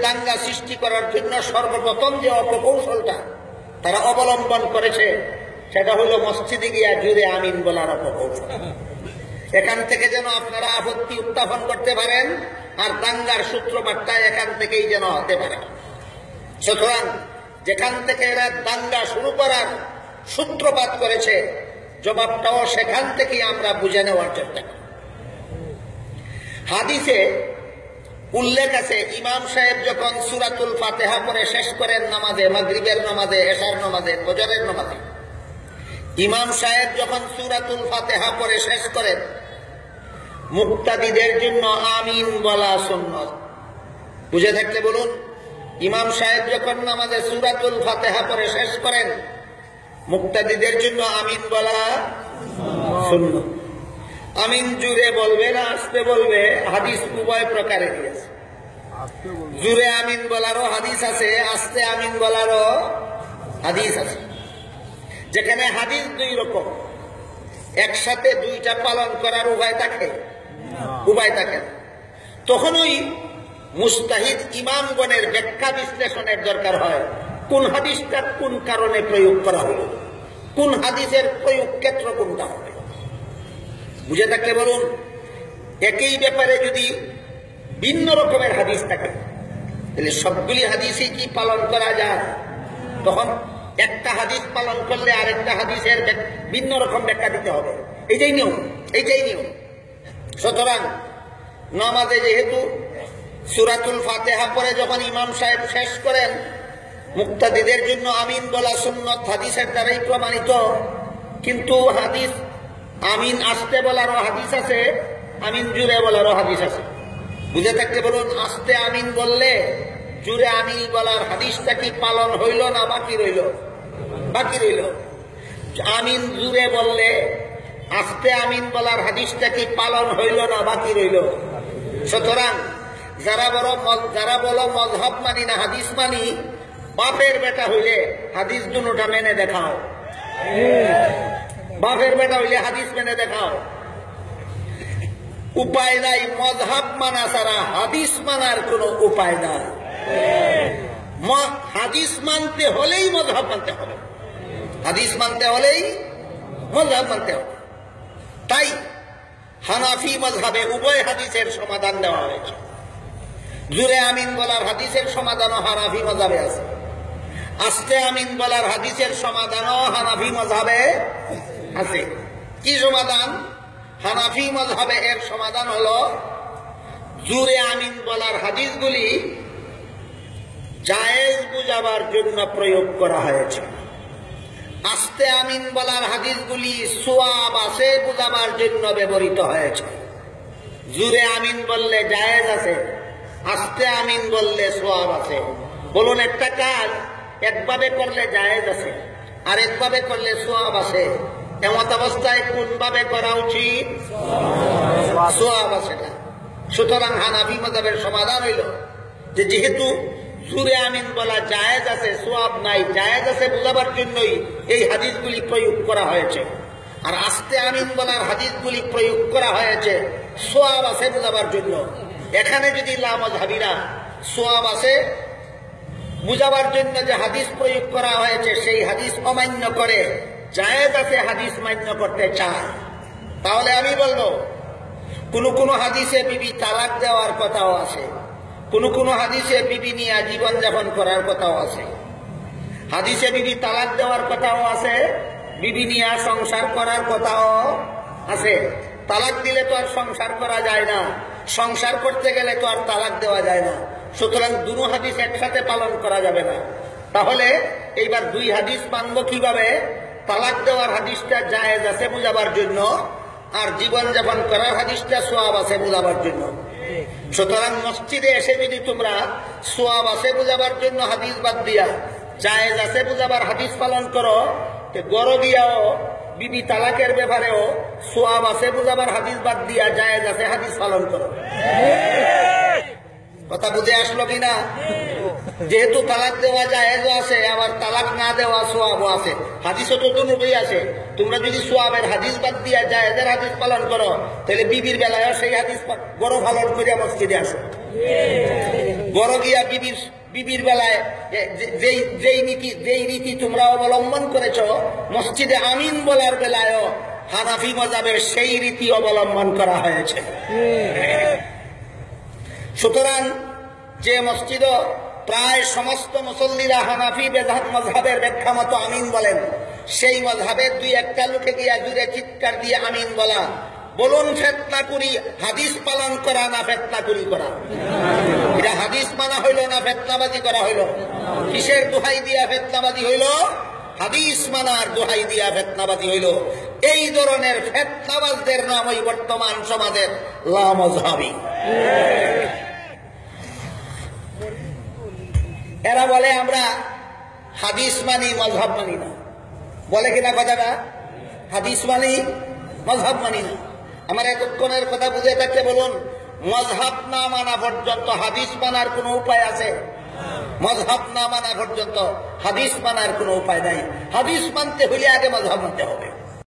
দাঙ্গা সৃষ্টি করার জন্য সর্বপ্রথম যে অপকৌশলটা তারা অবলম্বন করেছে সেটা হলো মসজিদে গিয়া জুড়ে আমিন বলার অপকৌশল। এখান থেকে যেন আপনারা আপত্তি উত্থাপন করতে পারেন আর দাঙ্গার সূত্রপাতটা এখান থেকেই যেন হতে পারে। সুতরাং যেখান থেকে এরা দাঙ্গা শুরু করার সূত্রপাত করেছে জবাবটাও সেখান থেকেই আমরা বুঝে নেওয়ার চেষ্টা করি। হাদিসে উল্লেখ আছে ইমাম সাহেব যখন সূরাতুল ফাতিহা পড়ে শেষ করেন নামাজে, মাগরিবের নামাজে, এশার নামাজে, ফজরের নামাজে, ইমাম সাহেব যখন সূরাতুল ফাতিহা পড়ে শেষ করেন মুক্তাদিদের জন্য আমিন বলা সুন্নাত। বুঝে থাকলে বলুন, ইমাম সাহেব যখন নামাজে সূরাতুল ফাতিহা পড়ে শেষ করেন মুক্তাদিদের জন্য আমিন বলা সুন্নাত। আমিন জুড়ে বলবে না আস্তে বলবে, হাদিস উভয় প্রকারে দিয়েছে। জুড়ে আমিন বলারও হাদিস আছে, আস্তে আমিন বলারও হাদিস আছে। যেখানে হাদিস দুই রকম, একসাথে দুইটা পালন করার উভয় থাকে, তখনই মুস্তাহিদ ইমামগণের ব্যাখ্যা বিশ্লেষণের দরকার হয়। কোন হাদিসটা কোন কারণে প্রয়োগ করা হলো, কোন হাদিসের প্রয়োগ ক্ষেত্র কোনটা হবে। বুঝে থাকলে বলুন, একই ব্যাপারে যদি ভিন্ন রকমের হাদিস থাকে তাহলে সবগুলি হাদিসই কি পালন করা যায়? তখন একটা হাদিস পালন করলে আরেকটা হাদিসের ভিন্ন রকম ব্যাখ্যা দিতে হবে। এইটাই নিয়ম। সুতরাং নামাজে যেহেতু সূরাতুল ফাতিহা পড়ে যখন ইমাম সাহেব শেষ করেন মুক্তাদিদের জন্য আমিন বলা সুন্নাত, হাদিসের দ্বারাই প্রমাণিত। কিন্তু হাদিস আমিন আস্তে বলারও হাদিস আছে, আমিন জুড়ে বলারও হাদিস আছে। বুঝে থাকতে বলুন, আস্তে আমিন বললে জুড়ে আমিন বলার হাদিসটা কি পালন হইল না বাকি রইল? আমিন জুড়ে বললে আস্তে আমিন বলার হাদিসটা কি পালন হইল না বাকি রইল? সুতরাং যারা বলো মযহাব মানি না হাদিস মানি, বাপের বেটা হইলে হাদিস দুটোটা মেনে দেখাও। বাপের বেটা হইলে হাদিস মেনে দেখাও। উপায় নাই, মযহাব মানা ছাড়া হাদিস মানার কোন উপায় নাই। হাদিস মানতে হলেই মযহাব মানতে হবে, হাদিস মানতে হলেই মযহাব মানতে হবে। তাই হানাফি মযহাবে উভয় হাদিসের সমাধান দেওয়া হয়েছে। জুরে আমিন বলার হাদিসের সমাধানও হানাফি মযহাবে আছে, আস্তে আমিন বলার হাদিসের সমাধানও হানাফি মযহাবে আছে। কি সমাধান? হানাফি মযহাবে এর সমাধান হলো জুরে আমিন বলার হাদিসগুলি জায়েজ বুঝাবার জন্য প্রয়োগ করা হয়েছে, আস্তে আমিন বলার হাদিসগুলি সওয়াব আছে বুঝাবার জন্য ব্যবহৃত হয়েছে। জুরে আমিন বললে জায়েজ আছে, আস্তে আমিন বললে সওয়াব আছে। বলুন, একটা কাজ একভাবে করলে জায়েজ আছে আর একভাবে করলে সওয়াব আছে, এমত অবস্থায় কোন ভাবে করা উচিত? সওয়াব আছে না। সুতরাং হানাফি মাযহাবের সমাধান হইল যে যেহেতু জুরে আমিন বলা জায়েজ আছে, সওয়াব নাই, জায়েজ আছে বুঝাবার জন্যই এই হাদিসগুলি প্রয়োগ করা হয়েছে। আর আস্তে আমিন বলার হাদিসগুলি প্রয়োগ করা হয়েছে সওয়াব আছে বুঝাবার জন্য। এখানে যদি লামাযহাবীরা সওয়াব আছে বুঝাবার জন্য যে হাদিস প্রয়োগ করা হয়েছে সেই হাদিস অমান্য করে জায়েজ আছে হাদিস মান্য করতে চায়, তাহলে আমি বলবো কোন হাদিসে বিবি তালাক দেওয়ার কথাও আছে, কোন হাদিসে বিবি নিয়ে জীবন যাপন করার কথাও আছে। হাদিসে বিবি তালাক দেওয়ার কথাও আছে, বিবি নিয়ে সংসার করার কথাও আছে। তালাক দিলে তো আর সংসার করা যায় না, সংসার করতে গেলে তো আর তালাক দেওয়া যায় না। সুতরাং দুটো হাদিস একসাথে পালন করা যাবে না। তাহলে এইবার দুই হাদিস মানব কিভাবে? তালাক দেওয়ার হাদিসটা জায়েজ আছে বুঝাবার জন্য আর জীবন যাপন করার হাদিসটা সওয়াব আছে বুঝাবার জন্য। সুতরাং মসজিদে এসে যদি তোমরা সওয়াব আছে বুঝাবার জন্য হাদিস বাদ দিয়া জায়েজ আছে বুঝাবার হাদিস পালন করো, গড় গিয়াও বিবি তালাকের ব্যাপারেও সওয়াব আছে বুঝাবার হাদিস বাদ দিয়া জায়েজ আছে হাদিস পালন করো। কথা বুঝে আসলো কিনা? যেহেতু তালাক দেওয়া জায়েজও আছে, আবার তালাক না দেওয়া সোয়াবও আছে, হাদিসও তো দুটোই আছে। তোমরা যদি সোয়াবের হাদিস বাদ দিয়া জায়েজের হাদিস পালন করো, তাহলে বিবির বেলায় সেই হাদিস বড় পালন করিয়া মসজিদে আসো। বড় গিয়া বিবির বেলায় যেই রীতি তোমরা অবলম্বন করেছ, মসজিদে আমিন বলার বেলায়ও হানাফি মাযহাবের সেই রীতি অবলম্বন করা হয়েছে। সুতরাং যে মসজিদ প্রায় সমস্ত মুসল্লিরা হানাফি মাযহাবের ব্যাখ্যা মতো আমিন বলেন, সেই মাযহাবের দুই একটা লোকে গিয়া জুড়ে চিৎকার দিয়ে আমিন বলা। বলুন, ফিতনা করি হাদিস পালন করা না ফিতনা করি করা? এটা হাদিস মানা হইল না ফিতনাবাজি করা হইল? কিসের দোহাই দিয়া ফিতনাবাজি হইল? হাদিস মানার দোহাই দিয়া ফিতনাবাজি হইল। এই ধরনের ফিতনাবাজদের নামই বর্তমান সমাজের লামাযহাবী। এরা বলে আমরা হাদিস মানি, মাযহাব মানি না। বলে কিনা কথাটা? হাদিস মানি, মাযহাব মানি না। আমার এতক্ষণের কথা বুঝে থাকলে বলুন, মাযহাব না মানা পর্যন্ত হাদিস মানার কোন উপায় আছে? মাযহাব না মানা পর্যন্ত হাদিস মানার কোন উপায় নাই। হাদিস মানতে হইলে আগে মাযহাব মানতে হবে।